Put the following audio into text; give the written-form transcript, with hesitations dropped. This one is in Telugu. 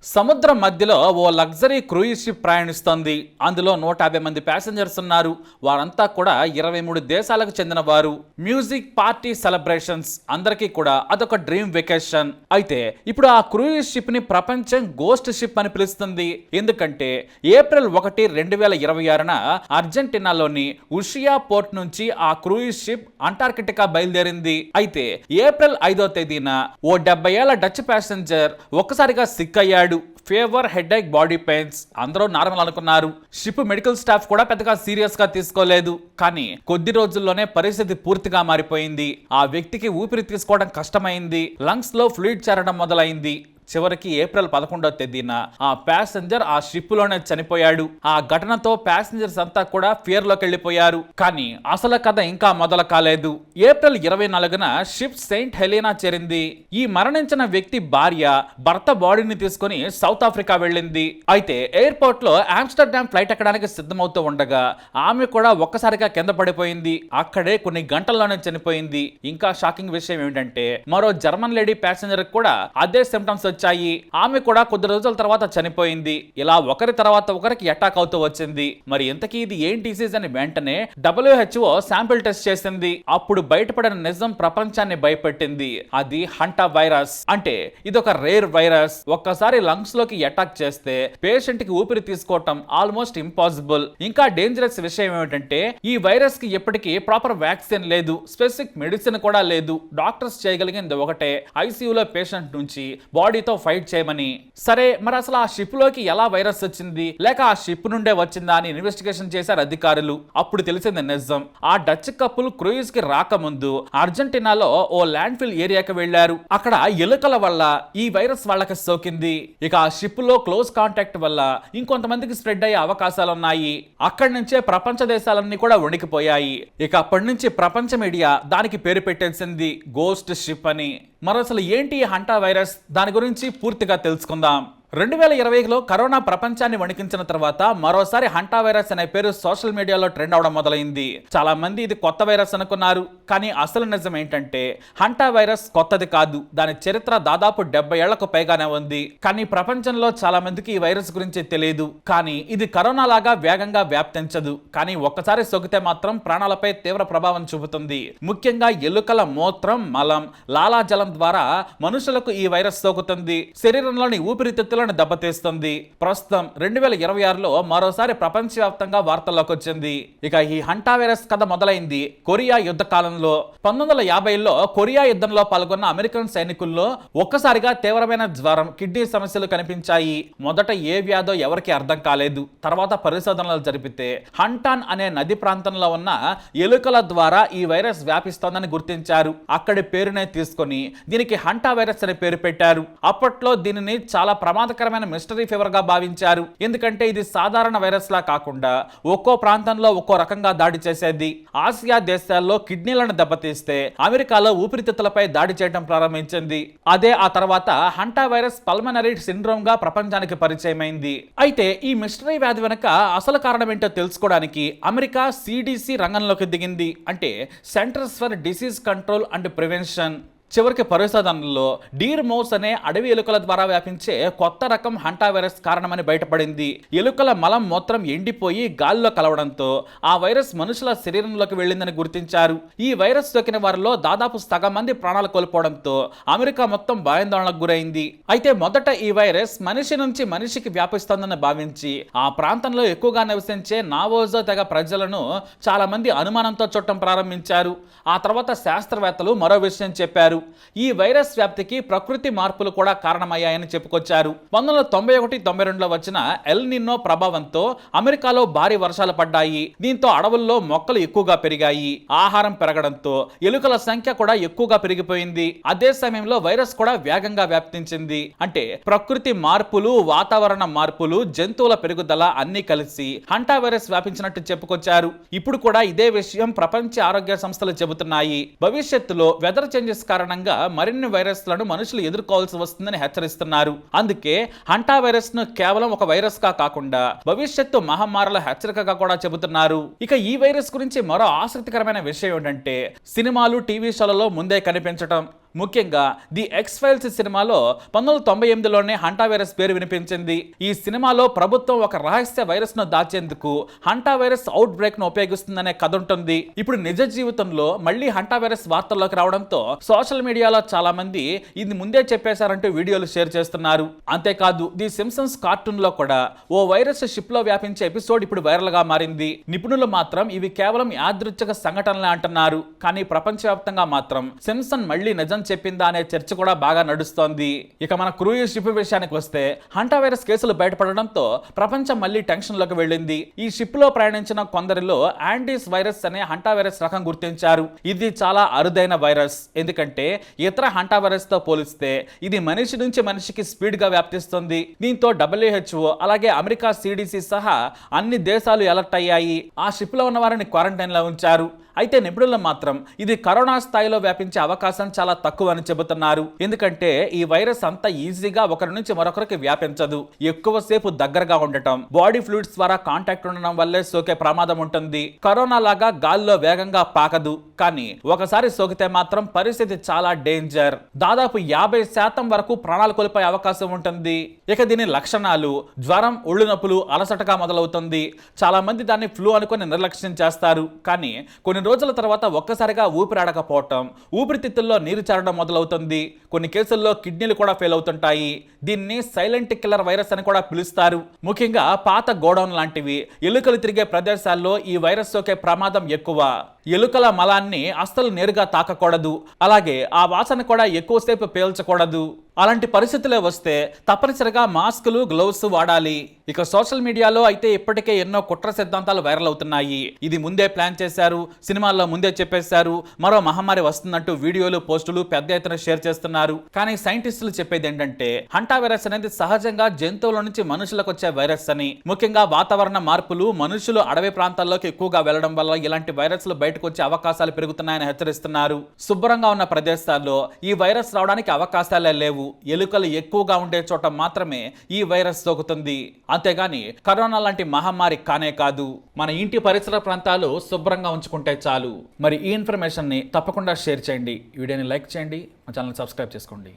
సముద్రం మధ్యలో ఓ లగ్జరీ క్రూయిజ్ షిప్ ప్రయాణిస్తోంది. అందులో 150 మంది ప్యాసింజర్స్ ఉన్నారు. వారంతా కూడా 23 దేశాలకు చెందిన వారు. మ్యూజిక్, పార్టీ, సెలబ్రేషన్స్, అందరికీ కూడా అదొక డ్రీమ్ వెకేషన్. అయితే ఇప్పుడు ఆ క్రూయిజ్ షిప్ ని ప్రపంచం గోస్ట్ షిప్ అని పిలుస్తుంది. ఎందుకంటే ఏప్రిల్ 1, 2026న అర్జెంటీనాలోని ఉషియా పోర్ట్ నుంచి ఆ క్రూయిజ్ షిప్ అంటార్కిటికా బయలుదేరింది. అయితే ఏప్రిల్ 5వ తేదీన ఓ 70 ఏళ్ల డచ్ ప్యాసింజర్ ఒక్కసారిగా సిక్ అయ్యాడు. ఫీవర్, హెడేక్, బాడీ పెయిన్స్, అందరూ నార్మల్ అనుకున్నారు. షిప్ మెడికల్ స్టాఫ్ కూడా పెద్దగా సీరియస్ గా తీసుకోలేదు. కానీ కొద్ది రోజుల్లోనే పరిస్థితి పూర్తిగా మారిపోయింది. ఆ వ్యక్తికి ఊపిరి తీసుకోవడం కష్టమైంది. లంగ్స్ లో ఫ్లూయిడ్ చేరడం మొదలైంది. చివరికి ఏప్రిల్ 11వ తేదీన ఆ ప్యాసింజర్ ఆ షిప్ లోనే చనిపోయాడు. ఆ ఘటనతో ప్యాసింజర్స్ అంతా కూడా ఫియర్ లోకి వెళ్లిపోయారు. కానీ అసలు కథ ఇంకా మొదలు కాలేదు. ఏప్రిల్ 24న షిప్ సెయింట్ హెలీనా చేరింది. ఈ మరణించిన వ్యక్తి భార్య భర్త బాడీని తీసుకుని సౌత్ ఆఫ్రికా వెళ్ళింది. అయితే ఎయిర్పోర్ట్ లో ఆమ్స్టర్డామ్ ఫ్లైట్ ఎక్కడానికి సిద్ధమవుతూ ఉండగా ఆమె కూడా ఒక్కసారిగా కింద పడిపోయింది. అక్కడే కొన్ని గంటల్లోనే చనిపోయింది. ఇంకా షాకింగ్ విషయం ఏమిటంటే మరో జర్మన్ లేడీ ప్యాసింజర్ కూడా అదే సిమ్టమ్స్ వచ్చాయి. ఆమె కూడా కొద్ది రోజుల తర్వాత చనిపోయింది. ఇలా ఒకరి తర్వాత ఒకరికి అటాక్ అవుతూ వచ్చింది. మరి ఇంతకీ ఇది ఏం డిసీజ్ అని వెంటనే WHO శాంపిల్ టెస్ట్ చేసింది. అప్పుడు బయటపడిన నిజం ప్రపంచాన్ని భయపెట్టింది. అది హంటా వైరస్. అంటే ఇదొక రేర్ వైరస్. ఒక్కసారి లంగ్స్ లోకి అటాక్ చేస్తే పేషెంట్ కి ఊపిరి తీసుకోవటం ఆల్మోస్ట్ ఇంపాసిబుల్. ఇంకా డేంజరస్ విషయం ఏమిటంటే ఈ వైరస్ కి ఇప్పటికీ ప్రాపర్ వ్యాక్సిన్ లేదు, స్పెసిఫిక్ మెడిసిన్ కూడా లేదు. డాక్టర్స్ చేయగలిగింది ఒకటే, ఐసీయూలో పేషెంట్ నుంచి బాడీ ఫైట్ చేయమని. సరే, మరి అసలు ఆ షిప్ లోకి ఎలా వైరస్ వచ్చింది, లేక ఆ షిప్ నుండే వచ్చిందా అని ఇన్వెస్టిగేషన్ చేశారు అధికారులు. అప్పుడు తెలిసింది నిజం. ఆ డచ్ కపుల్ క్రూయిజ్ కి రాకముందు అర్జెంటీనాలో ఓ ల్యాండ్ ఫిల్ ఏరియాకి వెళ్లారు. అక్కడ ఎలుకల వల్ల ఈ వైరస్ వాళ్ళకి సోకింది. ఇక ఆ షిప్ లో క్లోజ్ కాంటాక్ట్ వల్ల ఇంకొంతమందికి స్ప్రెడ్ అయ్యే అవకాశాలున్నాయి. అక్కడి నుంచే ప్రపంచ దేశాలన్నీ కూడా వణికిపోయాయి. ఇక అప్పటి నుంచి ప్రపంచ మీడియా దానికి పేరు పెట్టేసింది గోస్ట్ షిప్ అని. మరి అసలు ఏంటి హంటా వైరస్, దాని గురించి పూర్తిగా తెలుసుకుందాం. 2020లో కరోనా ప్రపంచాన్ని వణికించిన తర్వాత మరోసారి హంటా వైరస్ అనే పేరు సోషల్ మీడియాలో ట్రెండ్ అవడం మొదలైంది. చాలా మంది ఇది కొత్త వైరస్ అనుకున్నారు. కానీ అసలు నిజం ఏంటంటే హంటా వైరస్ కొత్తది కాదు. దాని చరిత్ర దాదాపు 70 ఏళ్లకు పైగానే ఉంది. కానీ ప్రపంచంలో చాలా మందికి ఈ వైరస్ గురించి తెలియదు. కానీ ఇది కరోనా లాగా వేగంగా వ్యాప్తించదు. కానీ ఒక్కసారి సోకితే మాత్రం ప్రాణాలపై తీవ్ర ప్రభావం చూపుతుంది. ముఖ్యంగా ఎలుకల మూత్రం, మలం, లాలాజలం ద్వారా మనుషులకు ఈ వైరస్ సోకుతుంది. శరీరంలోని ఊపిరితిత్తులను దెబ్బతీస్తుంది. ప్రస్తుతం 2026లో మరోసారి ప్రపంచవ్యాప్తంగా వార్తల్లోకి వచ్చింది. ఇక ఈ హంటా వైరస్ కథ మొదలైంది కొరియా యుద్ధ కాలంలో. 1950లో కొరియా యుద్ధంలో పాల్గొన్న అమెరికన్ సైనికుల్లో ఒక్కసారిగా తీవ్రమైన జ్వరం, కిడ్నీ సమస్యలు కనిపించాయి. మొదట ఏ వ్యాధో ఎవరికి అర్థం కాలేదు. తర్వాత పరిశోధనలు జరిపితే హంటాన్ అనే నది ప్రాంతంలో ఉన్న ఎలుకల ద్వారా ఈ వైరస్ వ్యాపిస్తోందని గుర్తించారు. అక్కడి పేరునే తీసుకొని దీనికి హంటా వైరస్ అనే పేరు పెట్టారు. అప్పట్లో దీనిని చాలా ప్రమాదకరమైన మిస్టరీ ఫీవర్ గా భావించారు. ఎందుకంటే ఇది సాధారణ వైరస్ లా కాకుండా ఒక్కో ప్రాంతంలో ఒక్కో రకంగా దాడి చేసేది. ఆసియా దేశాల్లో కిడ్నీలను దెబ్బతీస్తే అమెరికాలో ఊపిరితిత్తులపై దాడి చేయడం ప్రారంభించింది. అదే ఆ తర్వాత హంటా వైరస్ పల్మనరీ సిండ్రోమ్ గా ప్రపంచానికి పరిచయమైంది. అయితే ఈ మిస్టరీ వ్యాధి వెనుక అసలు కారణం ఏంటో తెలుసుకోవడానికి అమెరికా CDC రంగంలోకి దిగింది. అంటే centres for disease control and prevention. చివరికి పరిశోధనలో డీర్ మౌస్ అనే అడవి ఎలుకల ద్వారా వ్యాపించే కొత్త రకం హంటా వైరస్ కారణమని బయటపడింది. ఎలుకల మలం మూత్రం ఎండిపోయి గాలిలో కలవడంతో ఆ వైరస్ మనుషుల శరీరంలోకి వెళ్ళిందని గుర్తించారు. ఈ వైరస్ సోకిన వారిలో దాదాపు సగం మంది ప్రాణాలు కోల్పోవడంతో అమెరికా మొత్తం భయాందోళనకు గురైంది. అయితే మొదట ఈ వైరస్ మనిషి నుంచి మనిషికి వ్యాపిస్తోందని భావించి ఆ ప్రాంతంలో ఎక్కువగా నివసించే నావోజో తెగ ప్రజలను చాలా మంది అనుమానంతో చూడటం ప్రారంభించారు. ఆ తర్వాత శాస్త్రవేత్తలు మరో విషయం చెప్పారు. ఈ వైరస్ వ్యాప్తికి ప్రకృతి మార్పులు కూడా కారణమయ్యాయని చెప్పుకొచ్చారు. 1991-92లో వచ్చిన ఎల్ నినో ప్రభావంతో అమెరికాలో భారీ వర్షాలు పడ్డాయి. దీంతో అడవుల్లో మొక్కలు ఎక్కువగా పెరిగాయి. ఆహారం పెరగడంతో ఎలుకల సంఖ్య కూడా ఎక్కువగా పెరిగిపోయింది. అదే సమయంలో వైరస్ కూడా వేగంగా వ్యాప్తించింది. అంటే ప్రకృతి మార్పులు, వాతావరణ మార్పులు, జంతువుల పెరుగుదల అన్ని కలిసి హంటా వైరస్ వ్యాపించినట్టు చెప్పుకొచ్చారు. ఇప్పుడు కూడా ఇదే విషయం ప్రపంచ ఆరోగ్య సంస్థలు చెబుతున్నాయి. భవిష్యత్తులో వెదర్ చేంజెస్ కారణంగా మరిన్ని వైరస్లను మనుషులు ఎదుర్కోవాల్సి వస్తుందని హెచ్చరిస్తున్నారు. అందుకే హంటా వైరస్ ను కేవలం ఒక వైరస్ గా కాకుండా భవిష్యత్తు మహమ్మారుల హెచ్చరికగా కూడా చెబుతున్నారు. ఇక ఈ వైరస్ గురించి మరో ఆసక్తికరమైన విషయం ఏంటంటే సినిమాలు, టీవీ షోలలో ముందే కనిపించడం. ముఖ్యంగా ది ఎక్స్ ఫైల్స్ సినిమాలో 1998లోనే హంటా వైరస్ పేరు వినిపించింది. ఈ సినిమాలో ప్రభుత్వం ఒక రహస్య వైరస్ ను దాచేందుకు హంటా వైరస్ అవుట్ బ్రేక్ ను ఉపయోగిస్తుందనే కథ ఉంటుంది. ఇప్పుడు నిజ జీవితంలో మళ్ళీ హంటా వైరస్ వార్తల్లోకి రావడంతో సోషల్ మీడియాలో చాలా మంది ఇది ముందే చెప్పేశారంటూ వీడియోలు షేర్ చేస్తున్నారు. అంతేకాదు ది సింప్సన్స్ కార్టూన్ లో కూడా ఓ వైరస్ షిప్ లో వ్యాపించే ఎపిసోడ్ ఇప్పుడు వైరల్ గా మారింది. నిపుణులు మాత్రం ఇవి కేవలం యాదృచ్ఛిక సంఘటనలే అంటున్నారు. కానీ ప్రపంచవ్యాప్తంగా మాత్రం సింప్సన్ మళ్ళీ నిజం చెప్పిందా అనే చర్చ కూడా బాగా నడుస్తోంది. ఇక మన క్రూయిజ్ షిప్ విషయానికి వస్తే హంటా వైరస్ కేసులు బయటపడడంతో ప్రపంచం మళ్ళీ టెన్షన్ లోకి వెళ్ళింది. ఈ షిప్ లో ప్రయాణించిన కొందరిలో యాండీస్ వైరస్ అనే హంటా వైరస్ రకం గుర్తించారు. ఇది చాలా అరుదైన వైరస్. ఎందుకంటే ఇతర హంటా వైరస్ తో పోలిస్తే ఇది మనిషి నుంచి మనిషికి స్పీడ్ గా వ్యాప్తిస్తుంది. దీంతో WHO అలాగే అమెరికా CDC సహా అన్ని దేశాలు అలర్ట్ అయ్యాయి. ఆ షిప్ లో ఉన్న వారిని క్వారంటైన్ లో ఉంచారు. అయితే నిపుణులు మాత్రం ఇది కరోనా స్థాయిలో వ్యాపించే అవకాశం చాలా తక్కువ అని చెబుతున్నారు. ఎందుకంటే ఈ వైరస్ అంత ఈజీగా ఒకరి నుంచి మరొకరికి వ్యాపించదు. ఎక్కువసేపు దగ్గరగా ఉండటం, బాడీ ఫ్లూయిడ్స్ ద్వారా కాంటాక్ట్ ఉండడం వల్లే సోకే ప్రమాదం ఉంటుంది. కరోనా లాగా గాల్లో వేగంగా పాకదు. కానీ ఒకసారి సోకితే మాత్రం పరిస్థితి చాలా డేంజర్. దాదాపు 50% వరకు ప్రాణాలు కోల్పోయే అవకాశం ఉంటుంది. ఇక దీని లక్షణాలు జ్వరం, ఒళ్ళు నొప్పులు, అలసటగా మొదలవుతుంది. చాలా మంది దాన్ని ఫ్లూ అనుకుని నిర్లక్ష్యం చేస్తారు. కానీ కొన్ని రోజుల తర్వాత ఒక్కసారిగా ఊపిరాడకపోవటం, ఊపిరితిత్తుల్లో నీరు చేరడం మొదలవుతుంది. కొన్ని కేసుల్లో కిడ్నీలు కూడా ఫెయిల్ అవుతుంటాయి. దీన్ని సైలెంట్ కిల్లర్ వైరస్ అని కూడా పిలుస్తారు. ముఖ్యంగా పాత గోడౌన్ లాంటివి, ఎలుకలు తిరిగే ప్రదేశాల్లో ఈ వైరస్ సోకే ప్రమాదం ఎక్కువ. ఎలుకల మలాన్ని అస్సలు నేరుగా తాకకూడదు. అలాగే ఆ వాసన కూడా ఎక్కువసేపు పీల్చకూడదు. అలాంటి పరిస్థితులే వస్తే తప్పనిసరిగా మాస్కులు, గ్లౌస్ వాడాలి. ఇక సోషల్ మీడియాలో అయితే ఇప్పటికే ఎన్నో కుట్ర సిద్ధాంతాలు వైరల్ అవుతున్నాయి. ఇది ముందే ప్లాన్ చేశారు, సినిమాల్లో ముందే చెప్పేశారు, మరో మహమ్మారి వస్తుందంటూ వీడియోలు, పోస్టులు పెద్ద ఎత్తున షేర్ చేస్తున్నారు. కానీ సైంటిస్టులు చెప్పేది ఏంటంటే హంటా వైరస్ అనేది సహజంగా జంతువుల నుంచి మనుషులకు వచ్చే వైరస్ అని. ముఖ్యంగా వాతావరణ మార్పులు, మనుషులు అడవి ప్రాంతాల్లోకి ఎక్కువగా వెళ్లడం వల్ల ఇలాంటి వైరస్లు బయటకు వచ్చే అవకాశాలు పెరుగుతున్నాయని హెచ్చరిస్తున్నారు. శుభ్రంగా ఉన్న ప్రదేశాల్లో ఈ వైరస్ రావడానికి అవకాశాలే లేవు. ఎలుకలు ఎక్కువగా ఉండే చోట మాత్రమే ఈ వైరస్ సోకుతుంది. అంతేగాని కరోనా లాంటి మహమ్మారి కానే కాదు. మన ఇంటి పరిసర ప్రాంతాలు శుభ్రంగా ఉంచుకుంటే చాలు. మరి ఈ ఇన్ఫర్మేషన్ ని తప్పకుండా షేర్ చేయండి. వీడియోని లైక్ చేయండి, మా ఛానల్ సబ్స్క్రైబ్ చేసుకోండి.